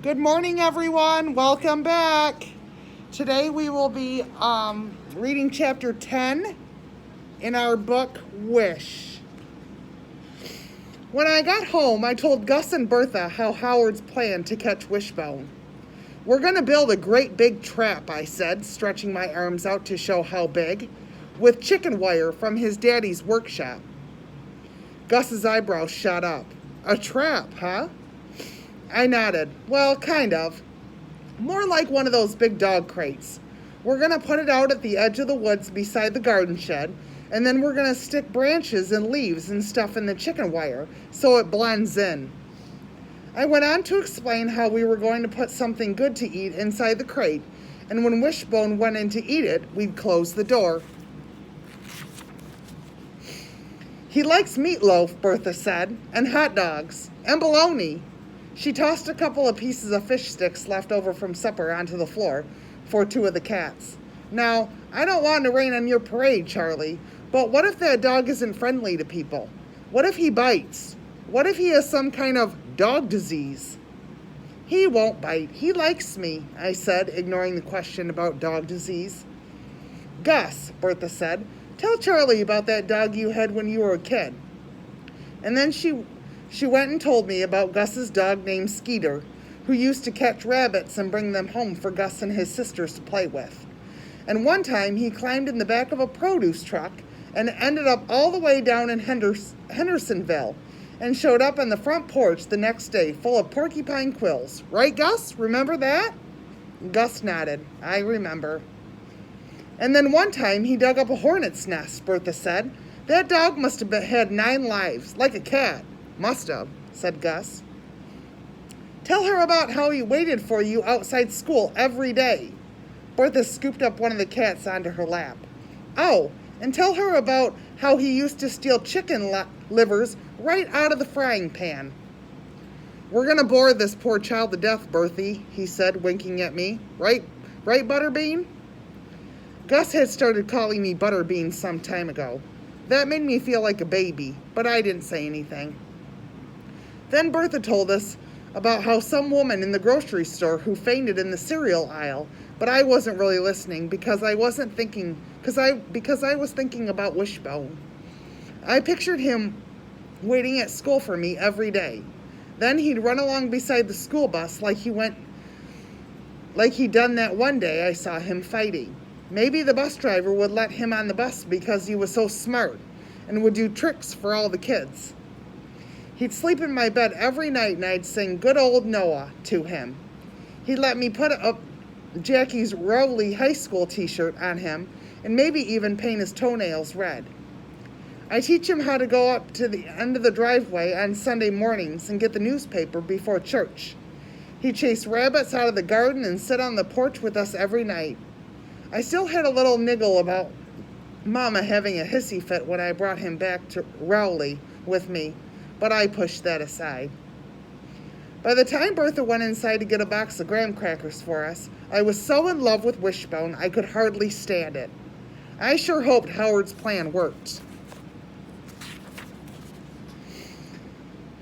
Good morning, everyone. Welcome back. Today we will be reading chapter 10 in our book, Wish. When I got home, I told Gus and Bertha how Howard's planned to catch Wishbone. We're going to build a great big trap, I said, stretching my arms out to show how big, with chicken wire from his daddy's workshop. Gus's eyebrows shot up. A trap, huh? I nodded. Well, kind of. More like one of those big dog crates. We're going to put it out at the edge of the woods beside the garden shed, and then we're going to stick branches and leaves and stuff in the chicken wire so it blends in. I went on to explain how we were going to put something good to eat inside the crate, and when Wishbone went in to eat it, we'd close the door. He likes meatloaf, Bertha said, and hot dogs, and bologna. She tossed a couple of pieces of fish sticks left over from supper onto the floor for two of the cats. Now, I don't want to rain on your parade, Charlie, but what if that dog isn't friendly to people? What if he bites? What if he has some kind of dog disease? He won't bite. He likes me, I said, ignoring the question about dog disease. Gus, Bertha said, tell Charlie about that dog you had when you were a kid. And then she went and told me about Gus's dog named Skeeter, who used to catch rabbits and bring them home for Gus and his sisters to play with. And one time he climbed in the back of a produce truck and ended up all the way down in Hendersonville and showed up on the front porch the next day full of porcupine quills. Right, Gus? Remember that? Gus nodded. I remember. And then one time he dug up a hornet's nest, Bertha said. That dog must have had 9 lives, like a cat. Must have, said Gus. Tell her about how he waited for you outside school every day. Bertha scooped up one of the cats onto her lap. Oh, and tell her about how he used to steal chicken livers right out of the frying pan. We're going to bore this poor child to death, Berthie, he said, winking at me. Right, Butterbean? Gus had started calling me Butterbean some time ago. That made me feel like a baby, but I didn't say anything. Then Bertha told us about how some woman in the grocery store who fainted in the cereal aisle, but I wasn't really listening because I was thinking about Wishbone. I pictured him waiting at school for me every day. Then he'd run along beside the school bus like he'd done that one day I saw him fighting. Maybe the bus driver would let him on the bus because he was so smart and would do tricks for all the kids. He'd sleep in my bed every night and I'd sing Good Old Noah to him. He'd let me put up Jackie's Rowley High School t-shirt on him and maybe even paint his toenails red. I teach him how to go up to the end of the driveway on Sunday mornings and get the newspaper before church. He'd chase rabbits out of the garden and sit on the porch with us every night. I still had a little niggle about Mama having a hissy fit when I brought him back to Rowley with me, but I pushed that aside. By the time Bertha went inside to get a box of graham crackers for us, I was so in love with Wishbone I could hardly stand it. I sure hoped Howard's plan worked.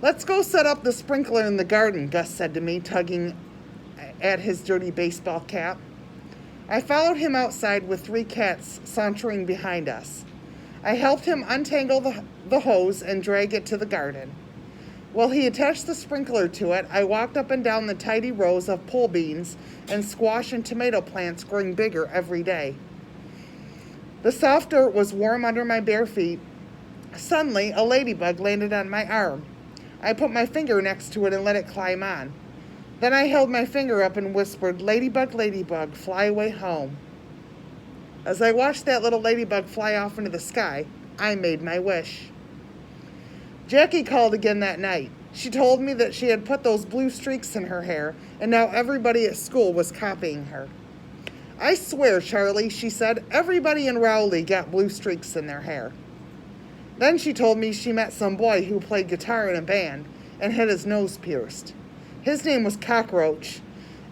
Let's go set up the sprinkler in the garden, Gus said to me, tugging at his dirty baseball cap. I followed him outside with 3 cats sauntering behind us. I helped him untangle the hose and drag it to the garden. While he attached the sprinkler to it, I walked up and down the tidy rows of pole beans and squash and tomato plants growing bigger every day. The soft dirt was warm under my bare feet. Suddenly, a ladybug landed on my arm. I put my finger next to it and let it climb on. Then I held my finger up and whispered, Ladybug, ladybug, fly away home. As I watched that little ladybug fly off into the sky, I made my wish. Jackie called again that night. She told me that she had put those blue streaks in her hair, and now everybody at school was copying her. I swear, Charlie, she said, everybody in Rowley got blue streaks in their hair. Then she told me she met some boy who played guitar in a band and had his nose pierced. His name was Cockroach,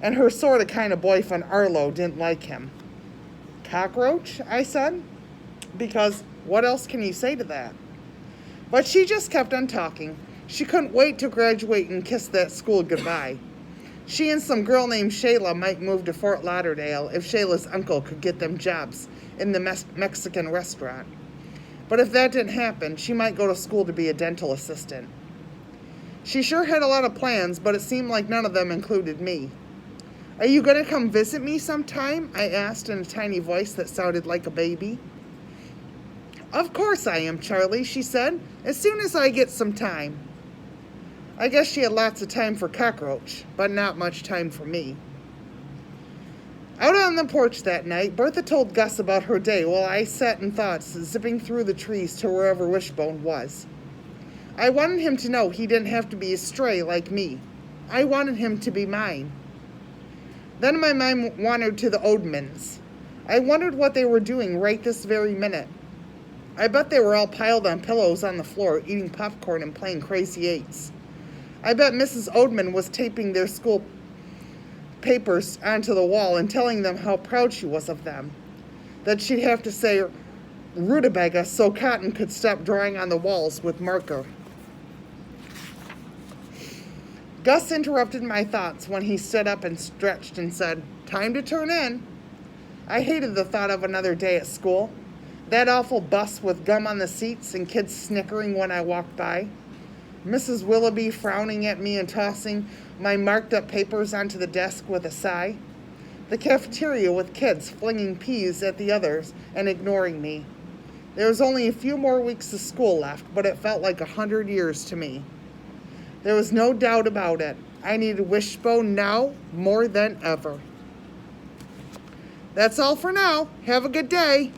and her sorta kinda boyfriend Arlo didn't like him. Cockroach? I said, because what else can you say to that? But she just kept on talking. She couldn't wait to graduate and kiss that school goodbye. She and some girl named Shayla might move to Fort Lauderdale if Shayla's uncle could get them jobs in the Mexican restaurant. But if that didn't happen, she might go to school to be a dental assistant. She sure had a lot of plans, but it seemed like none of them included me. "Are you going to come visit me sometime?" I asked in a tiny voice that sounded like a baby. "Of course I am, Charlie," she said, "as soon as I get some time." I guess she had lots of time for Cockroach, but not much time for me. Out on the porch that night, Bertha told Gus about her day while I sat in thoughts, zipping through the trees to wherever Wishbone was. I wanted him to know he didn't have to be a stray like me. I wanted him to be mine. Then my mind wandered to the Oldmans. I wondered what they were doing right this very minute. I bet they were all piled on pillows on the floor, eating popcorn and playing Crazy Eights. I bet Mrs. Oldman was taping their school papers onto the wall and telling them how proud she was of them, that she'd have to say rutabaga so Cotton could stop drawing on the walls with marker. Gus interrupted my thoughts when he stood up and stretched and said, "Time to turn in." I hated the thought of another day at school. That awful bus with gum on the seats and kids snickering when I walked by. Mrs. Willoughby frowning at me and tossing my marked-up papers onto the desk with a sigh. The cafeteria with kids flinging peas at the others and ignoring me. There was only a few more weeks of school left, but it felt like 100 years to me. There was no doubt about it. I needed Wishbone now more than ever. That's all for now. Have a good day.